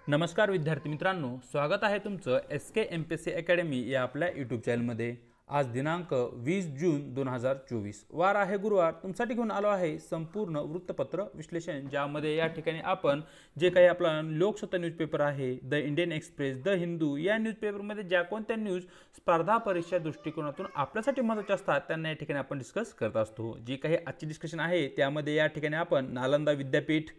नमस्कार विद्यार्थी मित्रांनो, स्वागत आहे तुमचं SK MPSC अकॅडमी या आपल्या यूट्यूब चॅनलमध्ये। आज दिनांक 20 जून 2024 वार आहे गुरुवार। तुमच्यासाठी घेऊन आलो आहे संपूर्ण वृत्तपत्र विश्लेषण, ज्यामध्ये या ठिकाणी आपण जे काही आपला लोकसत्ता न्यूजपेपर आहे, the Indian express, the Hindu या न्यूजपेपरमध्ये ज्या कोणत्या न्यूज स्पर्धा परीक्षा दृष्टिकोनातून आपल्यासाठी महत्त्वाच्या असतात त्यांना या ठिकाणी आपण डिस्कस करत असतो। जी काही आजची डिस्कशन आहे त्यामध्ये या ठिकाणी आपण नालंदा विद्यापीठ,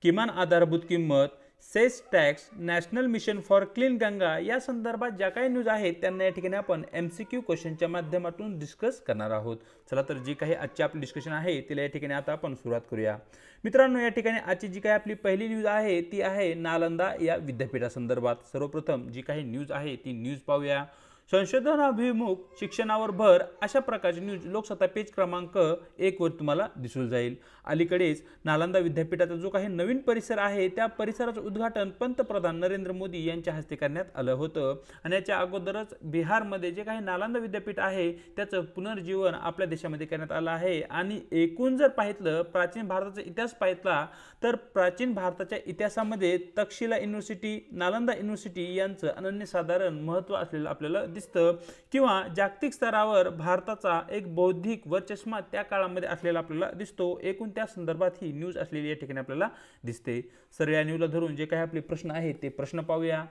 किमान आधारभूत किंमत, cess tax, national mission for clean Ganga या संदर्भात ज्या काही न्यूज आहेत त्यांना या ठिकाणी आपण MCQ क्वेश्चनच्या माध्यमातून डिस्कस करणार आहोत। चला तर जी काही आजची आपली डिस्कशन आहे तिला या ठिकाणी आता आपण सुरुवात करूया। मित्रांनो, या ठिकाणी आजची जी काही आपली पहिली न्यूज आहे ती आहे नालंदा या विद्यापीठासंदर्भात। सर्वप्रथम जी काही न्यूज आहे ती न्यूज पाहूया। संशोधनाभिमुख शिक्षणावर भर अशा प्रकारची न्यूज लोकसत्ता पेज क्रमांक 1 वर तुम्हाला दिसून जाईल। अलीकडेच नालंदा विद्यापीठाचा जो काही नवीन परिसर आहे त्या परिसराचं उद्घाटन पंतप्रधान नरेंद्र मोदी यांच्या हस्ते करण्यात आलं होतं आणि याच्या अगोदरच बिहारमध्ये जे काही नालंदा विद्यापीठ आहे त्याचं पुनर्जीवन आपल्या देशामध्ये करण्यात आलं आहे। आणि एकूण जर पाहिलं प्राचीन भारताचा इतिहास पाहिला तर प्राचीन भारताच्या इतिहासामध्ये तक्षशिला युनिव्हर्सिटी, नालंदा युनिव्हर्सिटी यांचं अनन्यसाधारण महत्त्व असलेलं आपल्याला दिसतं, किंवा जागतिक स्तरावर भारताचा एक बौद्धिक वर्चस्व त्या काळामध्ये असलेला आपल्याला दिसतो। एकूण त्या संदर्भात ही न्यूज असलेली या ठिकाणी आपल्याला दिसते। सर, या न्यूजला धरून जे काही आपले प्रश्न आहेत ते प्रश्न पाहूया।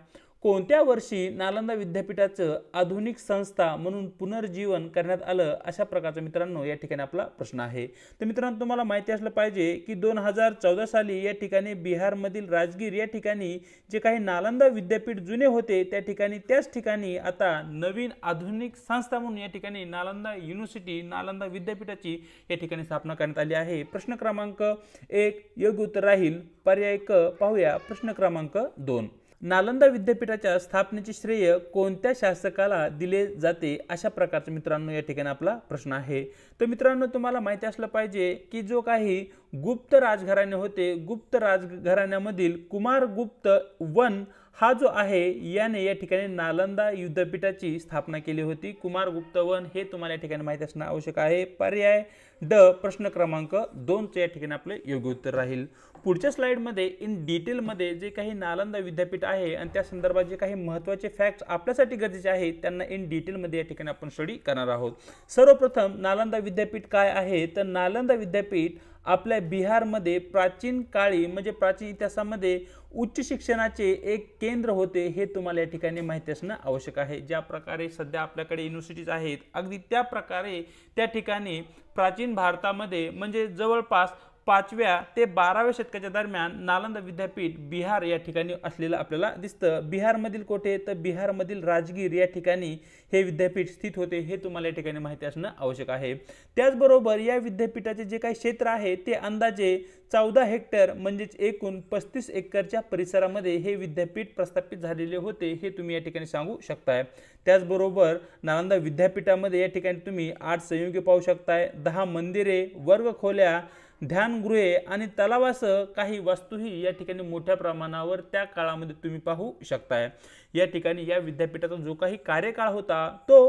कोणत्या वर्षी नालंदा विद्यापीठाचं आधुनिक संस्था म्हणून पुनर्जीवन करण्यात आलं, अशा प्रकारचा मित्रांनो या ठिकाणी आपला प्रश्न आहे। तर मित्रांनो, तुम्हाला माहिती असलं पाहिजे की 2014 साली या ठिकाणी बिहारमधील राजगीर या ठिकाणी जे काही नालंदा विद्यापीठ जुने होते त्या ठिकाणी त्याच ठिकाणी आता नवीन आधुनिक संस्था म्हणून या ठिकाणी नालंदा युनिव्हर्सिटी, नालंदा विद्यापीठाची या ठिकाणी स्थापना करण्यात आली आहे। प्रश्न क्रमांक 1 योग्य उत्तर राहील पर्याय क। पाहूया प्रश्न क्रमांक 2। नालंदा विद्यापीठाच्या स्थापनेचे श्रेय कोणत्या शासकाला दिले जाते, अशा प्रकारचा मित्रांनो या ठिकाणी आपला प्रश्न आहे। तर मित्रांनो, तुम्हाला माहिती असलं पाहिजे की जो काही गुप्त राजघराणे होते, गुप्त राजघराण्यामधील कुमारगुप्त वन हा जो आहे याने या ठिकाणी नालंदा विद्यापीठाची स्थापना केली होती। कुमारगुप्त वन हे तुम्हाला या ठिकाणी माहिती असणं आवश्यक आहे। पर्याय ड प्रश्न क्रमांक 2 चे या ठिकाणी आपले योग्य उत्तर राहील। पुढच्या स्लाइडमध्ये इन डिटेलमध्ये जे काही नालंदा विद्यापीठ आहे आणि त्या संदर्भात जे काही महत्त्वाचे फॅक्ट्स आपल्यासाठी गरजेचे आहेत त्यांना इन डिटेलमध्ये या ठिकाणी आपण स्टडी करणार आहोत। सर्वप्रथम नालंदा विद्यापीठ काय आहे, तर नालंदा विद्यापीठ आपल्या बिहारमध्ये प्राचीन काळी म्हणजे प्राचीन इतिहासामध्ये उच्च शिक्षणाचे एक केंद्र होते, हे तुम्हाला या ठिकाणी माहिती असणं आवश्यक आहे। ज्या प्रकारे सध्या आपल्याकडे युनिव्हर्सिटीज आहेत अगदी त्या प्रकारे त्या ठिकाणी प्राचीन भारतामध्ये म्हणजे जवळपास 5व्या ते 12व्या शतकाच्या दरम्यान नालंदा विद्यापीठ बिहार या ठिकाणी असलेलं आपल्याला दिसतं। बिहारमधील कोठे, तर बिहारमधील राजगीर या ठिकाणी हे विद्यापीठ स्थित होते, हे तुम्हाला या ठिकाणी माहिती असणं आवश्यक आहे। त्याचबरोबर या विद्यापीठाचे जे काही क्षेत्र आहे ते अंदाजे 14 हेक्टर म्हणजेच एकूण 35 एकरच्या परिसरामध्ये हे विद्यापीठ प्रस्थापित झालेले होते, हे तुम्ही या ठिकाणी सांगू शकताय। त्याचबरोबर नालंदा विद्यापीठामध्ये या ठिकाणी तुम्ही 8 संयुगे पाहू शकताय, 10 मंदिरे, वर्गखोल्या, ध्यानगृहे आणि तलावासह काही वास्तूही या ठिकाणी मोठ्या प्रमाणावर त्या काळामध्ये तुम्ही पाहू शकताय। या ठिकाणी या विद्यापीठाचा जो काही कार्यकाळ होता तो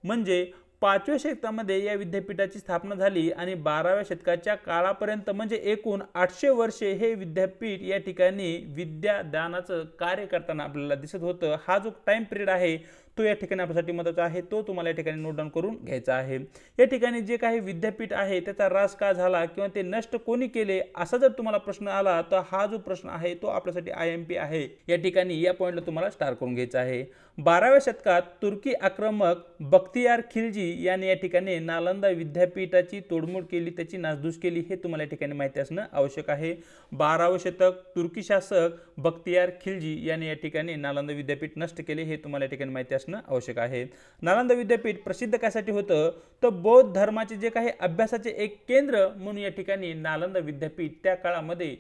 म्हणजे 5व्या शतकामध्ये या विद्यापीठाची स्थापना झाली आणि 12व्या शतकाच्या काळापर्यंत म्हणजे एकूण 800 वर्षे हे विद्यापीठ या ठिकाणी विद्यादानाचं कार्य करताना आपल्याला दिसत होतं। हा जो टाइम पिरियड आहे तो या ठिकाणी आपल्यासाठी महत्त्वाचा आहे, तो तुम्हाला या ठिकाणी नोट डाऊन करून घ्यायचा आहे। या ठिकाणी जे काही विद्यापीठ आहे त्याचा ऱ्हास का झाला किंवा ते नष्ट कोणी केले असा जर तुम्हाला प्रश्न आला तर हा जो प्रश्न आहे तो आपल्यासाठी IMP आहे। या ठिकाणी या पॉइंटला तुम्हाला स्टार करून घ्यायचा आहे। 12व्या शतकात तुर्की आक्रमक बख्तियार खिलजी याने या ठिकाणी नालंदा विद्यापीठाची तोडमोड केली, त्याची नासधूस केली, हे तुम्हाला या ठिकाणी माहिती असणं आवश्यक आहे। 12वे शतक तुर्की शासक बख्तियार खिलजी याने या ठिकाणी नालंदा विद्यापीठ नष्ट केले, हे तुम्हाला या ठिकाणी माहिती असणं आवश्यक आहे। नालंदा विद्यापीठ प्रसिद्ध कशासाठी होतं, तर बौद्ध धर्माचे जे काही अभ्यासाचे एक केंद्र म्हणून या ठिकाणी नालंदा विद्यापीठ त्या काळामध्ये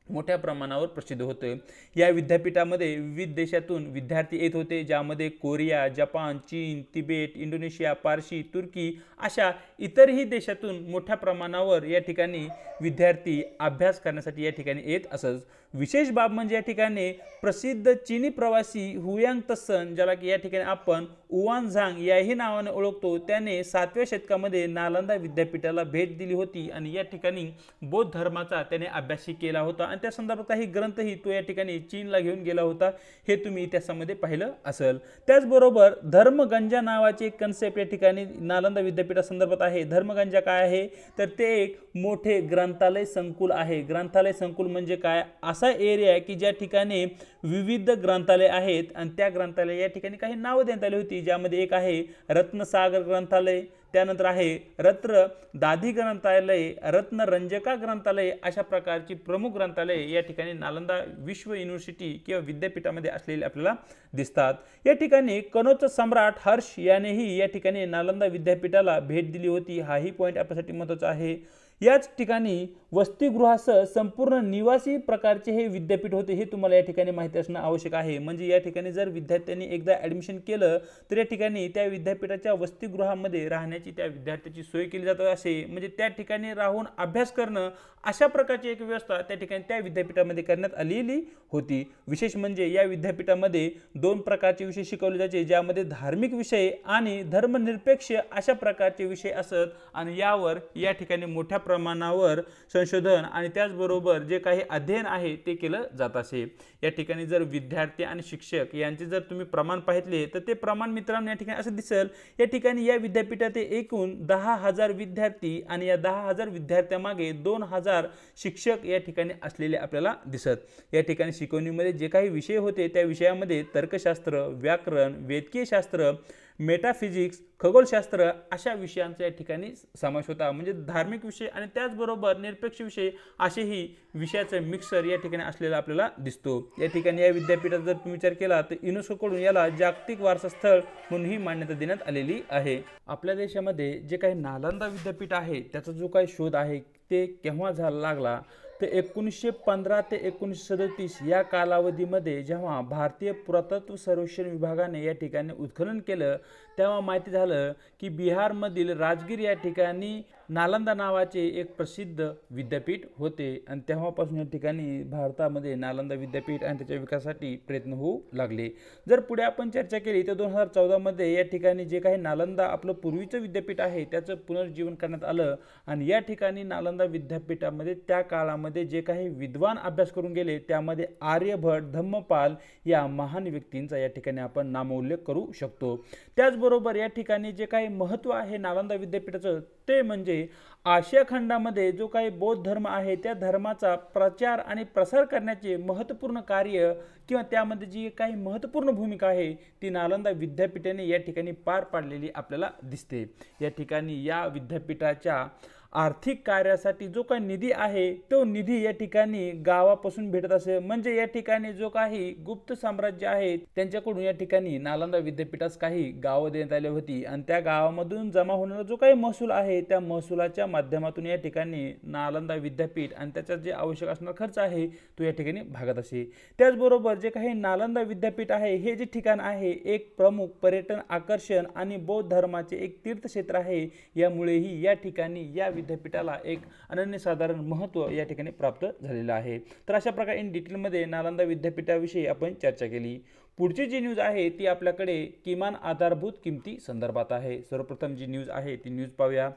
मोठ्या प्रमाणावर प्रसिद्ध होते। या विद्यापीठामध्ये विविध देशातून विद्यार्थी येत होते, ज्यामध्ये कोरिया, जपान, चीन, तिबेट, इंडोनेशिया, पारशी, तुर्की अशा इतरही देशातून मोठ्या प्रमाणावर या ठिकाणी विद्यार्थी अभ्यास करण्यासाठी या ठिकाणी येत असत। विशेष बाब म्हणजे या ठिकाणी प्रसिद्ध चीनी प्रवासी हुयांग तसन, ज्याला की या ठिकाणी आपण उवानझांग याही नावाने ओळखतो, त्याने 7व्या शतकामध्ये नालंदा विद्यापीठाला भेट दिली होती आणि या ठिकाणी बौद्ध धर्माचा त्याने अभ्यासही केला होता आणि त्या संदर्भात काही ग्रंथही तो या ठिकाणी चीनला घेऊन गेला होता, हे तुम्ही इतिहासामध्ये पाहिलं असेल। त्याचबरोबर धर्मगंजा नावाचे एक कन्सेप्ट या ठिकाणी नालंदा विद्यापीठासंदर्भात आहे। धर्मगंजा काय आहे तर ते एक मोठे ग्रंथालय संकुल आहे। ग्रंथालय संकुल म्हणजे काय, असा एरिया आहे की ज्या ठिकाणी विविध ग्रंथालय आहेत आणि त्या ग्रंथालय या ठिकाणी काही नावं देण्यात आली होती, ज्यामध्ये एक आहे रत्नसागर ग्रंथालय, त्यानंतर आहे रत्न दादी ग्रंथालय, रत्नरंजका ग्रंथालय, अशा प्रकारची प्रमुख ग्रंथालय या ठिकाणी नालंदा विश्व युनिव्हर्सिटी किंवा विद्यापीठामध्ये असलेले आपल्याला दिसतात। या ठिकाणी कनौजचा सम्राट हर्ष यानेही या ठिकाणी नालंदा विद्यापीठाला भेट दिली होती, हाही पॉईंट आपल्यासाठी महत्त्वाचा आहे। याच ठिकाणी वसतिगृहासह संपूर्ण निवासी प्रकारचे हे विद्यापीठ होते, हे तुम्हाला या ठिकाणी माहिती असणं आवश्यक आहे। म्हणजे या ठिकाणी जर विद्यार्थ्यांनी एकदा ॲडमिशन केलं तर या ठिकाणी त्या विद्यापीठाच्या वसतिगृहामध्ये राहण्याची त्या विद्यार्थ्याची सोय केली जात असे, म्हणजे त्या ठिकाणी राहून अभ्यास करणं अशा प्रकारची एक व्यवस्था त्या ठिकाणी त्या विद्यापीठामध्ये करण्यात आलेली होती। विशेष म्हणजे या विद्यापीठामध्ये 2 प्रकारचे विषय शिकवले जायचे, ज्यामध्ये धार्मिक विषय आणि धर्मनिरपेक्ष अशा प्रकारचे विषय असत आणि यावर या ठिकाणी मोठ्या प्रमाणावर संशोधन आणि त्याचबरोबर जे काही अध्ययन आहे ते केलं जात असे। या ठिकाणी जर विद्यार्थी आणि शिक्षक यांचे जर तुम्ही प्रमाण पाहितले तर ते प्रमाण मित्रांनो या ठिकाणी असं दिसेल, या ठिकाणी या विद्यापीठात एकूण 10,000 विद्यार्थी आणि या 10,000 विद्यार्थ्यांमागे 2,000 शिक्षक या ठिकाणी असलेले आपल्याला दिसत। या ठिकाणी शिकवणीमध्ये जे काही विषय होते त्या विषयामध्ये तर्कशास्त्र, व्याकरण, वैद्यकीय शास्त्र, मेटाफिजिक्स, खगोलशास्त्र अशा विषयांचा या ठिकाणी समावेश होता। म्हणजे धार्मिक विषय आणि त्याचबरोबर निरपेक्ष विषय असेही विषयाचं मिक्सर या ठिकाणी असलेला आपल्याला दिसतो। या ठिकाणी या विद्यापीठात जर तुम्ही विचार केला तर युनेस्कोकडून याला जागतिक वारसा स्थळ म्हणूनही मान्यता देण्यात आलेली आहे। आपल्या देशामध्ये जे काही नालंदा विद्यापीठ आहे त्याचा जो काही शोध आहे ते केव्हा झाला लागला तर 1915 ते 1937 या कालावधीमध्ये जेव्हा भारतीय पुरातत्व सर्वेक्षण विभागाने या ठिकाणी उत्खनन केलं तेव्हा माहिती झालं की बिहारमधील राजगीर या ठिकाणी नालंदा नावाचे एक प्रसिद्ध विद्यापीठ होते आणि तेव्हापासून या ठिकाणी भारतामध्ये नालंदा विद्यापीठ आणि त्याच्या विकासासाठी प्रयत्न होऊ लागले। जर पुढे आपण चर्चा केली तर 2014 मध्ये या ठिकाणी जे काही नालंदा आपलं पूर्वीचं विद्यापीठ आहे त्याचं पुनर्जीवन करण्यात आलं आणि या ठिकाणी नालंदा विद्यापीठामध्ये त्या काळामध्ये जे काही विद्वान अभ्यास करून गेले त्यामध्ये आर्यभट, धम्मपाल या महान व्यक्तींचा या ठिकाणी आपण नामोल्लेख करू शकतो। त्याचबरोबर या ठिकाणी जे काही महत्त्व आहे नालंदा विद्यापीठाचं ते म्हणजे आशिया खंडामध्ये जो काही बौद्ध धर्म आहे त्या धर्माचा प्रचार आणि प्रसार करण्याचे महत्त्वपूर्ण कार्य किंवा त्यामध्ये जी काही महत्त्वपूर्ण भूमिका आहे ती नालंदा विद्यापीठाने या ठिकाणी पार पाडलेली आपल्याला दिसते। या ठिकाणी या विद्यापीठाच्या आर्थिक कार्यासाठी जो काही निधी आहे तो निधी या ठिकाणी गावापासून भेटत असे, म्हणजे या ठिकाणी जो काही गुप्त साम्राज्य आहे त्यांच्याकडून या ठिकाणी नालंदा विद्यापीठास काही गावं देण्यात आली होती आणि त्या गावामधून जमा होणारा जो काही महसूल आहे त्या महसुलाच्या माध्यमातून या ठिकाणी नालंदा विद्यापीठ आणि त्याचा जे आवश्यक असणारा खर्च आहे तो या ठिकाणी भागत असे। त्याचबरोबर जे काही नालंदा विद्यापीठ आहे हे जे ठिकाण आहे एक प्रमुख पर्यटन आकर्षण आणि बौद्ध धर्माचे एक तीर्थक्षेत्र आहे, यामुळेही या ठिकाणी या विद्यापीठाला एक अनन्यसाधारण महत्त्व या ठिकाणी प्राप्त झालेलं आहे। तर अशा प्रकारे इन डिटेलमध्ये नालंदा विद्यापीठाविषयी आपण चर्चा केली। पुढची जी न्यूज आहे ती आपल्याकडे किमान आधारभूत किमती संदर्भात आहे। सर्वप्रथम जी न्यूज आहे ती न्यूज पाहूया।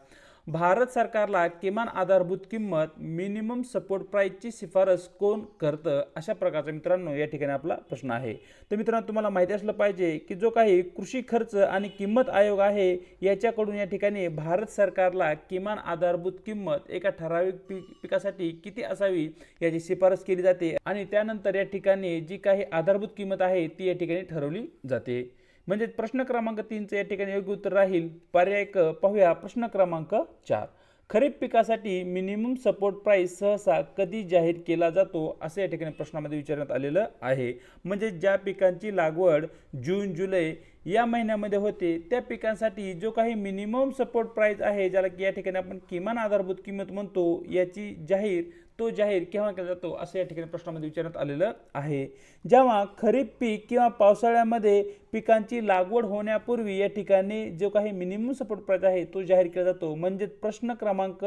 भारत सरकारला किमान आधारभूत किंमत मिनिमम सपोर्ट प्राइसची शिफारस कोण करतं, अशा प्रकारचा मित्रांनो या ठिकाणी आपला प्रश्न आहे। तर मित्रांनो तुम्हाला माहिती असलं पाहिजे की जो काही कृषी खर्च आणि किंमत आयोग आहे याच्याकडून या ठिकाणी भारत सरकारला किमान आधारभूत किंमत एका ठराविक पिकासाठी किती असावी याची शिफारस केली जाते आणि त्यानंतर या ठिकाणी जी काही आधारभूत किंमत आहे ती या ठिकाणी ठरवली जाते। म्हणजे प्रश्न क्रमांक 3चे या ठिकाणी योग्य उत्तर राहील पर्याय क। पाहूया प्रश्न क्रमांक 4। खरीप पिकासाठी मिनिमम सपोर्ट प्राइस सहसा कधी जाहीर केला जातो असे या ठिकाणी प्रश्नामध्ये विचारण्यात आलेलं आहे। म्हणजे ज्या पिकांची लागवड जून जुलै या महिन्यामध्ये होते त्या पिकांसाठी जो काही मिनिमम सपोर्ट प्राइस आहे ज्याला की या ठिकाणी आपण किमान आधारभूत किंमत म्हणतो याची जाहीर केव्हा केला जातो असं या ठिकाणी प्रश्नामध्ये विचारण्यात आलेलं आहे। जेव्हा खरीप पीक किंवा पावसाळ्यामध्ये पिकांची लागवड होण्यापूर्वी या ठिकाणी जो काही मिनिमम सपोर्ट प्राइस आहे तो जाहीर केला जातो। म्हणजे प्रश्न क्रमांक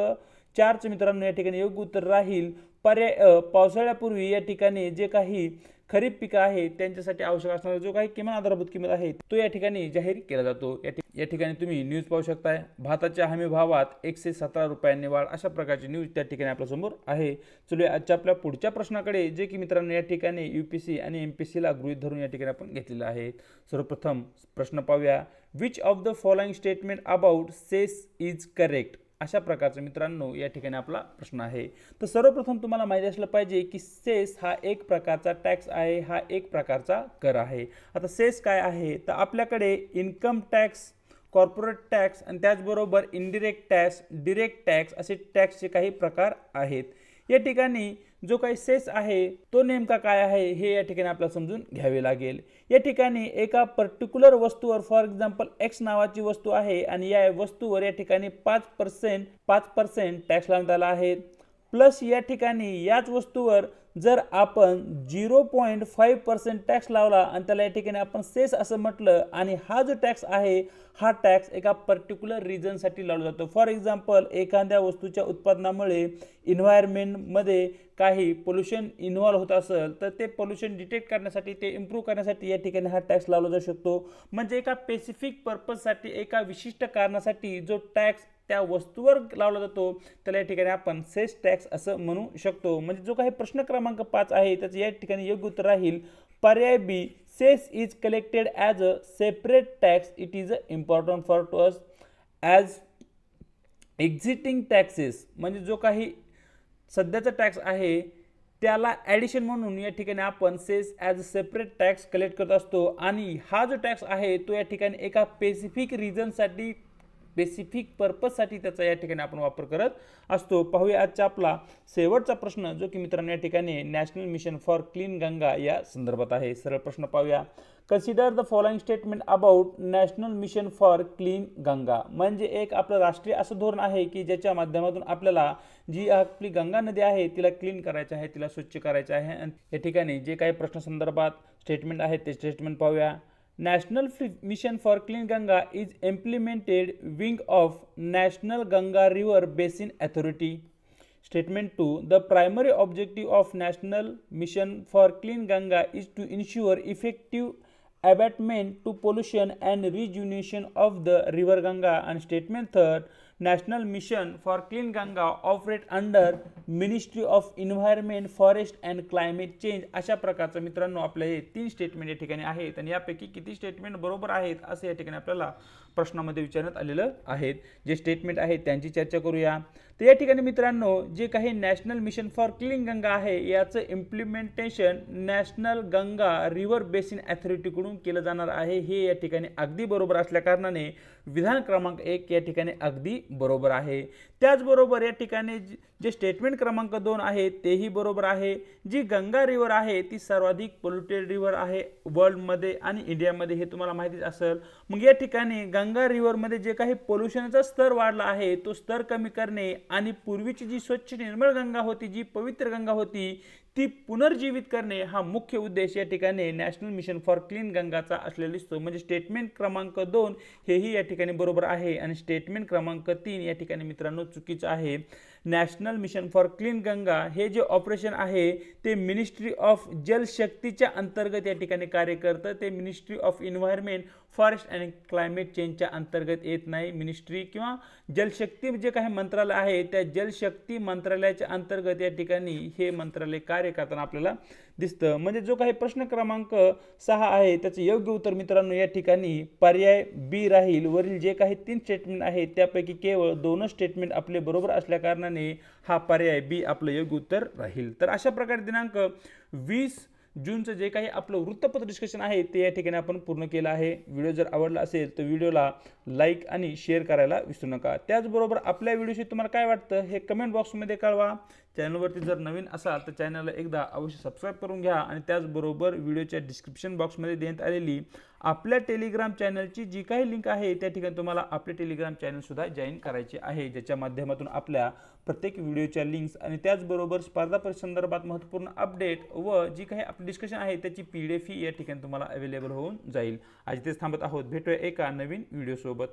4चं मित्रांनो या ठिकाणी योग्य उत्तर राहील पर्याय पावसाळ्यापूर्वी या ठिकाणी जे काही खरीप पिकं आहेत त्यांच्यासाठी आवश्यक असणारा जो काही किमान आधारभूत किंमत आहे तो या ठिकाणी जाहीर केला जातो। या ठिकाणी तुम्ही न्यूज पाहू शकताय, भाताच्या हमी भावात 117 रुपयांनी वाढ, अशा प्रकारची न्यूज त्या ठिकाणी आपल्या समोर आहे। चलूया आजच्या आपल्या पुढच्या प्रश्नाकडे, जे की मित्रांनो या ठिकाणी यूपीसी आणि एमपीसी ला गृहीत धरून या ठिकाणी आपण घेतलेला आहे। सर्वप्रथम प्रश्न पाहूया, which of the following statement about cess is correct, अशा प्रकारचा मित्रांनो या ठिकाणी आपला प्रश्न आहे। तर सर्वप्रथम तुम्हाला माहिती असलं पाहिजे की सेस हा एक प्रकारचा टॅक्स आहे, हा एक प्रकारचा कर आहे। आता सेस काय आहे, तर आपल्याकडे इन्कम टॅक्स, कॉर्पोरेट टॅक्स आणि त्याचबरोबर इनडिरेक्ट टॅक्स, डिरेक्ट टॅक्स असे टॅक्सचे काही प्रकार आहेत। या ठिकाणी जो काही सेस आहे तो नेमका काय आहे हे या ठिकाणी आपल्याला समजून घ्यावे लागेल। या ठिकाणी एका पर्टिक्युलर वस्तूवर, फॉर एक्झाम्पल एक्स नावाची वस्तू आहे आणि या वस्तूवर या ठिकाणी 5% टॅक्स लावण्यात आला आहे, प्लस या ठिकाणी याच वस्तूवर जर आपण 0.5% टॅक्स लावला आणि त्याला या ठिकाणी आपण सेस असं म्हटलं आणि हा जो टॅक्स आहे हा टॅक्स एका पर्टिक्युलर रिजनसाठी लावला जातो। फॉर एक्झाम्पल एखाद्या वस्तूच्या उत्पादनामुळे एन्व्हायरमेंटमध्ये काही पोल्युशन इन्व्हॉल्व होत असेल तर ते पोल्युशन डिटेक्ट करण्यासाठी, ते इम्प्रूव्ह करण्यासाठी या ठिकाणी हा टॅक्स लावला जाऊ शकतो। म्हणजे एका स्पेसिफिक पर्पजसाठी, एका विशिष्ट कारणासाठी जो टॅक्स त्या वस्तूवर लावला जातो त्याला या ठिकाणी आपण सेस टॅक्स असं म्हणू शकतो। म्हणजे जो काही प्रश्न क्रमांक 5 आहे त्याचं या ठिकाणी योग्य उत्तर राहील पर्याय B, cess is collected as a separate tax, it is important for to us as existing taxes. म्हणजे जो काही सध्याचा टॅक्स आहे त्याला ॲडिशन म्हणून या ठिकाणी आपण cess as a separate tax collect करत असतो आणि हा जो टॅक्स आहे तो या ठिकाणी एका स्पेसिफिक रिजनसाठी, स्पेसिफिक पर्पजसाठी त्याचा या ठिकाणी आपण वापर करत असतो। पाहूया आजचा आपला शेवटचा प्रश्न, जो की मित्रांनो या ठिकाणी national mission for clean Ganga या संदर्भात आहे। सरळ प्रश्न पाहूया, consider the following statement about national mission for clean Ganga. म्हणजे एक आपलं राष्ट्रीय असं धोरण आहे की ज्याच्या माध्यमातून आपल्याला जी आपली गंगा नदी आहे तिला क्लीन करायचं आहे, तिला स्वच्छ करायचं आहे। आणि या ठिकाणी जे काही प्रश्न संदर्भात स्टेटमेंट आहेत ते स्टेटमेंट पाहूया। National Mission for Clean Ganga is implemented wing of National Ganga River Basin Authority. Statement 2. The primary objective of National Mission for Clean Ganga is to ensure effective abatement to pollution and rejuvenation of the river Ganga. And statement 3. National Mission for Clean Ganga operate under Ministry of Environment, Forest and Climate Change। अशा प्रकारचं मित्रांनो आपले हे 3 statement या ठिकाणी आहेत आणि यापैकी किती स्टेटमेंट बरोबर आहेत असं या ठिकाणी आपल्याला प्रश्नामध्ये विचारण्यात आलेलं आहे। जे स्टेटमेंट आहेत त्यांची चर्चा करूया। तर या ठिकाणी मित्रांनो जे काही national mission for clean Ganga आहे याचं implementation national Ganga river basin अथॉरिटीकडून केलं जाणार आहे, हे या ठिकाणी अगदी बरोबर असल्या कारणाने विधान क्रमांक 1 या ठिकाणी अगदी बरोबर आहे। त्याचबरोबर या ठिकाणी जे स्टेटमेंट क्रमांक 2 आहे तेही बरोबर आहे। जी गंगा रिव्हर आहे ती सर्वाधिक पोल्युटेड रिव्हर आहे वर्ल्डमध्ये आणि इंडियामध्ये, हे तुम्हाला माहितीच असेल। मग या ठिकाणी गंगा रिव्हरमध्ये जे काही पोल्युशनचा स्तर वाढला आहे तो स्तर कमी करणे आणि पूर्वीची जी स्वच्छ निर्मळ गंगा होती, जी पवित्र गंगा होती ती पुनर्जीवित करणे हा मुख्य उद्देश या ठिकाणी नॅशनल मिशन फॉर क्लीन गंगाचा असलेला दिसतो। म्हणजे स्टेटमेंट क्रमांक 2 हेही या ठिकाणी बरोबर आहे आणि स्टेटमेंट क्रमांक 3 या ठिकाणी मित्रांनो चुकीचं आहे। National mission for clean Ganga हे जे ऑपरेशन आहे ते मिनिस्ट्री ऑफ जलशक्तीच्या अंतर्गत या ठिकाणी कार्य करतं। ते ministry of environment, forest and climate चेंजच्या अंतर्गत येत नाही। मिनिस्ट्री किंवा जलशक्ती जे काही मंत्रालय आहे त्या जलशक्ती मंत्रालयाच्या अंतर्गत या ठिकाणी हे मंत्रालय कार्य करताना आपल्याला दिसतं। म्हणजे जो काही प्रश्न क्रमांक 6 आहे त्याचं योग्य उत्तर मित्रांनो या ठिकाणी पर्याय बी राहील। वरील जे काही 3 स्टेटमेंट आहेत त्यापैकी केवळ 2 स्टेटमेंट आपले बरोबर असल्या कारणाने हा पर्याय बी आपलं योग्य उत्तर राहील। तर अशा प्रकारे दिनांक 20 जूनचं जे काही आपलं वृत्तपत्र डिस्कशन आहे ते या ठिकाणी आपण पूर्ण केलं आहे। व्हिडिओ जर आवडला असेल तर व्हिडिओला लाईक आणि शेअर करायला विसरू नका। त्याचबरोबर आपल्या व्हिडिओशी तुम्हाला काय वाटतं हे कमेंट बॉक्समध्ये कळवा। चॅनलवरती जर नवीन असाल तर चॅनलला एकदा अवश्य सबस्क्राईब करून घ्या आणि त्याचबरोबर व्हिडिओच्या डिस्क्रिप्शन बॉक्समध्ये देण्यात आलेली आपल्या टेलिग्राम चॅनलची जी काही लिंक आहे त्या ठिकाणी तुम्हाला आपले टेलिग्राम चॅनल सुद्धा जॉईन करायचे आहे, ज्याच्या माध्यमातून आपल्या प्रत्येक व्हिडिओच्या लिंक्स आणि त्याचबरोबर स्पर्धा परीक्षेसंदर्भात महत्त्वपूर्ण अपडेट व जी काही आपली डिस्कशन आहे त्याची PDF या ठिकाणी तुम्हाला अवेलेबल होऊन जाईल। आज इथेच थांबत आहोत, भेटूया एका नवीन व्हिडिओ सोबत।